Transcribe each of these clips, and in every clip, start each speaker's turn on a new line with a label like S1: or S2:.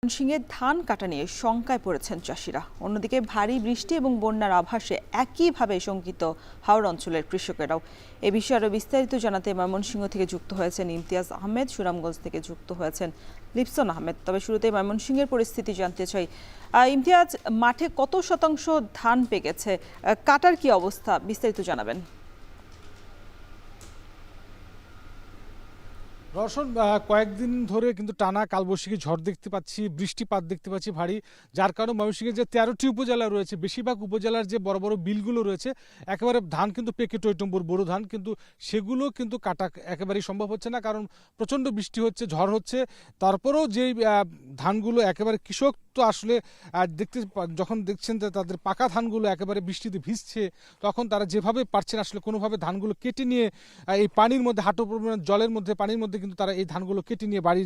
S1: ময়মনসিংহে ধান কাটা নিয়ে শঙ্কায় পড়েছেন চাষিরা। অন্যদিকে ভারী বৃষ্টি এবং বন্যার আভাসে একইভাবে শঙ্কিত হাওড় অঞ্চলের কৃষকেরাও। এ বিষয়ে আরো বিস্তারিত জানাতে ময়মনসিংহ থেকে যুক্ত হয়েছেন ইমতিয়াজ আহমেদ, সুনামগঞ্জ থেকে যুক্ত হয়েছেন লিপসন আহমেদ। তবে শুরুতে ময়মনসিংহের পরিস্থিতি জানতে চাই। ইমতিয়াজ, মাঠে কত শতাংশ ধান পেকেছে, কাটার কি অবস্থা, বিস্তারিত জানাবেন।
S2: রওশন, কয়েকদিন ধরে কিন্তু টানা কালবৈশাখী ঝড় দেখতে পাচ্ছি, বৃষ্টিপাত দেখতে পাচ্ছি ভারী, যার কারণে ময়মনসিংহের যে 13টি উপজেলা রয়েছে, বেশিরভাগ উপজেলার যে বড় বড় বিলগুলো রয়েছে একেবারে ধান কিন্তু পেকে টইটম্বুর বড় ধান, কিন্তু সেগুলো কিন্তু কাটা একেবারেই সম্ভব হচ্ছে না, কারণ প্রচণ্ড বৃষ্টি হচ্ছে, ঝড় হচ্ছে। তারপরেও যেই ধানগুলো একেবারে কৃষক তো আসলে যখন দেখছেন যে তাদের পাকা ধানগুলো একেবারে বৃষ্টিতে ভিজছে, তখন তারা যেভাবে পারছেন আসলে কোনোভাবে ধানগুলো কেটে নিয়ে এই পানির মধ্যে, হাঁটু পরিমাণ জলের মধ্যে, পানির মধ্যে কিন্তু তারা এই ধানগুলো কেটে নিয়ে বাড়ি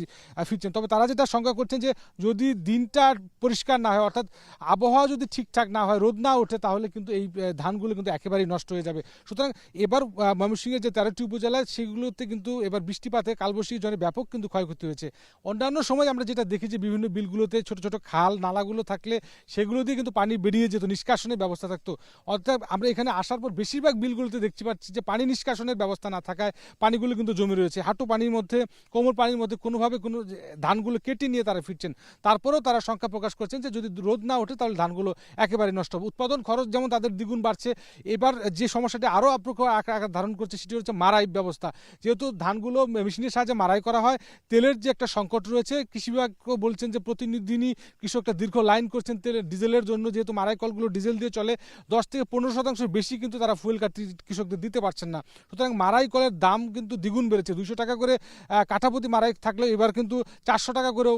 S2: ফিরছেন। তবে তারা যেটা শঙ্কা করছেন যে যদি দিনটা পরিষ্কার না হয়, অর্থাৎ আবহাওয়া যদি ঠিকঠাক না হয়, রোদ না ওঠে, তাহলে কিন্তু এই ধানগুলো কিন্তু একেবারেই নষ্ট হয়ে যাবে। সুতরাং এবার ময়মনসিংহের যে 13টি উপজেলা, সেগুলোতে কিন্তু এবার বৃষ্টিপাতে কালবৈশাখী ঝড়ে ব্যাপক কিন্তু ক্ষয়ক্ষতি হয়েছে। অন্যান্য সময় আমরা যেটা দেখি যে বিভিন্ন বিলগুলোতে ছোট ছোট খাল নালাগুলো থাকলে সেগুলো দিয়ে কিন্তু পানি বেরিয়ে যেত, নিষ্কাশনের ব্যবস্থা থাকতো। অর্থাৎ আমরা এখানে আসার পর বেশিরভাগ বিলগুলোতে দেখতে পাচ্ছি যে পানি নিষ্কাশনের ব্যবস্থা না থাকায় পানিগুলো কিন্তু জমে রয়েছে, হাঁটু পানির মধ্যে, কোমর পানির মধ্যে, কোনোভাবে কোনো ধানগুলো কেটে নিয়ে তারা ফিরছেন। তারপরেও তারা শঙ্কা প্রকাশ করছেন যে যদি রোদ না ওঠে তাহলে ধানগুলো একেবারে নষ্ট হবে। উৎপাদন খরচ যেমন তাদের দ্বিগুণ বাড়ছে, এবার যে সমস্যাটি আরও আকার ধারণ করছে সেটি হচ্ছে মাড়াই ব্যবস্থা। যেহেতু ধানগুলো মেশিনের সাহায্যে মাড়াই করা হয়, তেলের যে একটা সংকট রয়েছে, কৃষি বিভাগ বলছেন যে প্রতিদিনই কৃষকরা দীর্ঘ লাইন করছেন তেলের, ডিজেলের জন্য। যেহেতু মাড়াই কলগুলো ডিজেল দিয়ে চলে, 10 থেকে 15% বেশি কিন্তু তারা ফুয়েল কাঠ কৃষকদের দিতে পারছেন না। সুতরাং মাড়াই কলের দাম কিন্তু দ্বিগুণ বেড়েছে, 200 টাকা করে কাঠাপতি মাড়াই থাকলেও এবার কিন্তু 400 টাকা করেও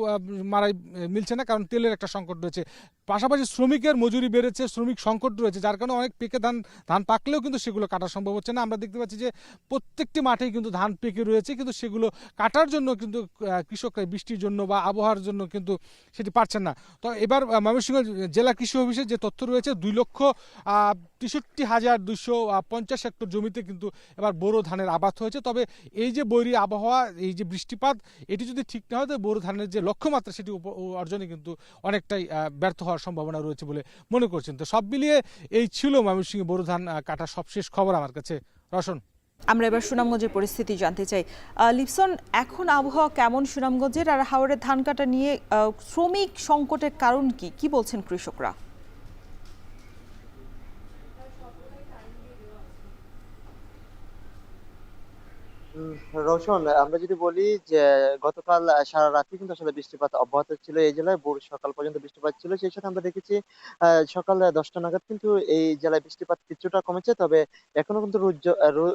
S2: মাড়াই মিলছে না, কারণ তেলের একটা সংকট রয়েছে। পাশাপাশি শ্রমিকের মজুরি বেড়েছে, শ্রমিক সংকট রয়েছে, যার কারণে অনেক পেকে ধান পাকলেও কিন্তু সেগুলো কাটা সম্ভব হচ্ছে না। আমরা দেখতে পাচ্ছি যে প্রত্যেকটি মাঠেই কিন্তু ধান পেকে রয়েছে, কিন্তু সেগুলো কাটার জন্য কিন্তু কৃষকরা বৃষ্টির জন্য বা আবহাওয়ার জন্য কিন্তু সেটি পারছেন না। তো এবার ময়মনসিংহ জেলা কৃষি অফিসের যে তথ্য রয়েছে, 2,63,250 হেক্টর জমিতে কিন্তু এবার বোরো ধানের আবাদ হয়েছে। তবে এই যে বৈরী আবহাওয়া, এই যে বৃষ্টিপাত, এটি যদি ঠিক না হয়, তো বোরো ধানের যে লক্ষ্যমাত্রা সেটি অর্জনে কিন্তু অনেকটাই ব্যর্থ হওয়ার সম্ভাবনা রয়েছে বলে মনে করছেন। তো সব মিলিয়ে এই ছিল ময়মনসিংহে বোরো ধান কাটা সবশেষ খবর আমার কাছে। রওশন,
S1: আমরা এবার সুনামগঞ্জের পরিস্থিতি জানতে চাই। লিপসন, এখন আবহাওয়া কেমন সুনামগঞ্জের, আর হাওড়ের ধান কাটা নিয়ে শ্রমিক সংকটের কারণ কি বলছেন কৃষকরা?
S3: রওশন, আমরা যদি বলি যে গতকাল সারা রাত্রি কিন্তু আসলে বৃষ্টিপাত অব্যাহত ছিল এই জেলায়, ভোর সকাল পর্যন্ত বৃষ্টিপাত ছিল। সেই সাথে আমরা দেখেছি সকাল 10টা নাগাদ কিন্তু এই জেলায় বৃষ্টিপাত কিছুটা কমেছে, তবে এখনো কিন্তু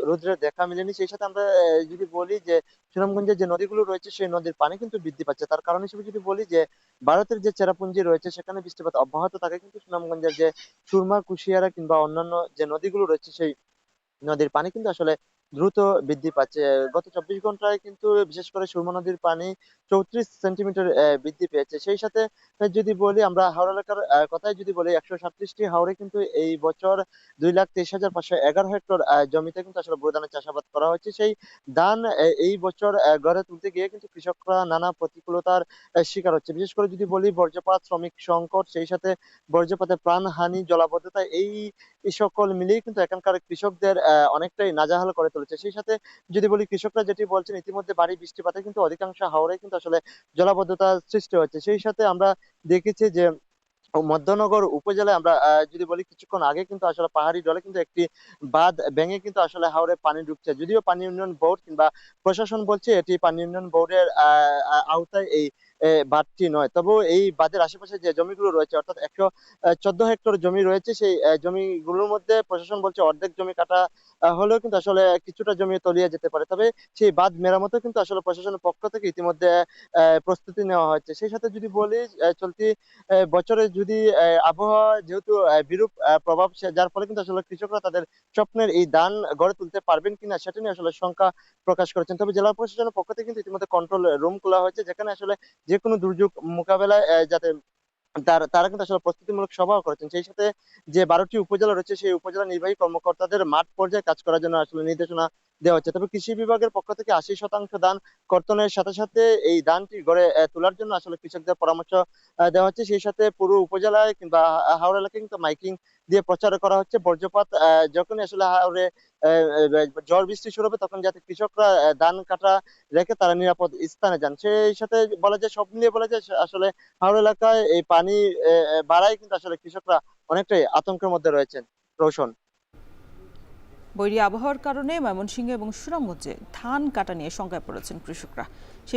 S3: রৌদ্রের দেখা মেলেনি। সেই সাথে আমরা যদি বলি যে সুনামগঞ্জের যে নদীগুলো রয়েছে সেই নদীর পানি কিন্তু বৃদ্ধি পাচ্ছে। তার কারণ হিসেবে যদি বলি যে ভারতের যে চেরাপুঞ্জি রয়েছে সেখানে বৃষ্টিপাত অব্যাহত থাকে, কিন্তু সুনামগঞ্জের যে সুরমা, কুশিয়ারা কিংবা অন্যান্য যে নদীগুলো রয়েছে সেই নদীর পানি কিন্তু আসলে দ্রুত বৃদ্ধি পাচ্ছে। গত 24 ঘন্টায় কিন্তু বিশেষ করে সুরমা নদীর পানি 34 সেন্টিমিটার বৃদ্ধি পেয়েছে। সেই সাথে যদি বলি আমরা হাওড়া এলাকার কথাই যদি বলি, 137টি হাওড়ে কিন্তু এই বছর 2,23,511 হেক্টর জমিতে কিন্তু আসলে বোরো ধানের চাষাবাদ করা হয়েছে। সেই ধান এই বছর গড়ে তুলতে গিয়ে কিন্তু কৃষকরা নানা প্রতিকূলতার শিকার হচ্ছে। বিশেষ করে যদি বলি বর্জ্যপাত, শ্রমিক সংকট, সেই সাথে বর্জ্যপাতে প্রাণহানি, জলাবদ্ধতা, এই সকল মিলিয়ে কিন্তু এখানকার কৃষকদের অনেকটাই নাজেহাল করে তুলেছে। সেই সাথে যদি বলি কৃষকরা যেটি বলছেন, ইতিমধ্যে ভারী বৃষ্টিপাতে কিন্তু অধিকাংশ হাওরে কিন্তু আসলে জলাবদ্ধতার সৃষ্টি হচ্ছে। সেই সাথে আমরা দেখেছি যে মধ্যনগর উপজেলায় আমরা যদি বলি কিছুক্ষণ আগে কিন্তু আসলে পাহাড়ি ঢলে কিন্তু একটি বাঁধ ভেঙে কিন্তু আসলে হাওরে পানি ঢুকছে। যদিও পানি উন্নয়ন বোর্ড কিংবা প্রশাসন বলছে এটি পানি উন্নয়ন বোর্ডের আওতায় এই বাঁধটি নয়, তবুও এই বাঁধের আশেপাশে যে জমিগুলো রয়েছে, অর্থাৎ 114 হেক্টর জমি রয়েছে, সেই জমিগুলোর মধ্যে প্রশাসন বলছে অর্ধেক জমি কাটা হলেও কিন্তু আসলে কিছুটা জমি তলিয়ে যেতে পারে। তবে সেই বাঁধ মেরামতেও কিন্তু আসলে প্রশাসনের পক্ষ থেকে ইতিমধ্যে প্রস্তুতি নেওয়া হচ্ছে। সেই সাথে যদি বলি চলতি বছরে যদি আবহাওয়া যেহেতু বিরূপ প্রভাব, যার ফলে কিন্তু আসলে কৃষকরা তাদের স্বপ্নের এই ধান গড়ে তুলতে পারবেন কিনা সেটা নিয়ে আসলে শঙ্কা প্রকাশ করেছেন। তবে জেলা প্রশাসনের পক্ষ থেকে কিন্তু ইতিমধ্যে কন্ট্রোল রুম খোলা হয়েছে, যেখানে আসলে যে কোনো দুর্যোগ মোকাবেলায় যাতে তারা কিন্তু আসলে প্রস্তুতিমূলক সভাও করেছেন। সেই সাথে যে 12টি উপজেলা রয়েছে সেই উপজেলা নির্বাহী কর্মকর্তাদের মাঠ পর্যায়ে কাজ করার জন্য আসলে নির্দেশনা দেওয়া হচ্ছে। তবে কৃষি বিভাগের পক্ষ থেকে ৮০% ধান কর্তনের সাথে সাথে এই ধানটি গড়ে তোলার জন্য আসলে কৃষকদের পরামর্শ দেওয়া হচ্ছে। সেই সাথে পুরো উপজেলায় কিংবা হাওড়া এলাকায় কিন্তু মাইকিং দিয়ে প্রচার করা হচ্ছে। বর্জ্যপাত যখনই আসলে হাওরে ঝড় বৃষ্টি শুরু হবে তখন যাতে কৃষকরা ধান কাটা রেখে তারা নিরাপদ স্থানে যান। সেই সাথে বলা যায়, সব মিলিয়ে বলা যায় আসলে হাওড়া এলাকায় এই পানি বাড়ায় কিন্তু আসলে কৃষকরা অনেকটাই আতঙ্কের মধ্যে রয়েছেন। রৌশন।
S1: বৈরী আবহাওয়ার কারণে ময়মনসিংহ এবং সুনামগঞ্জে ধান কাটা নিয়ে শঙ্কায় পড়েছেন কৃষকরা। সে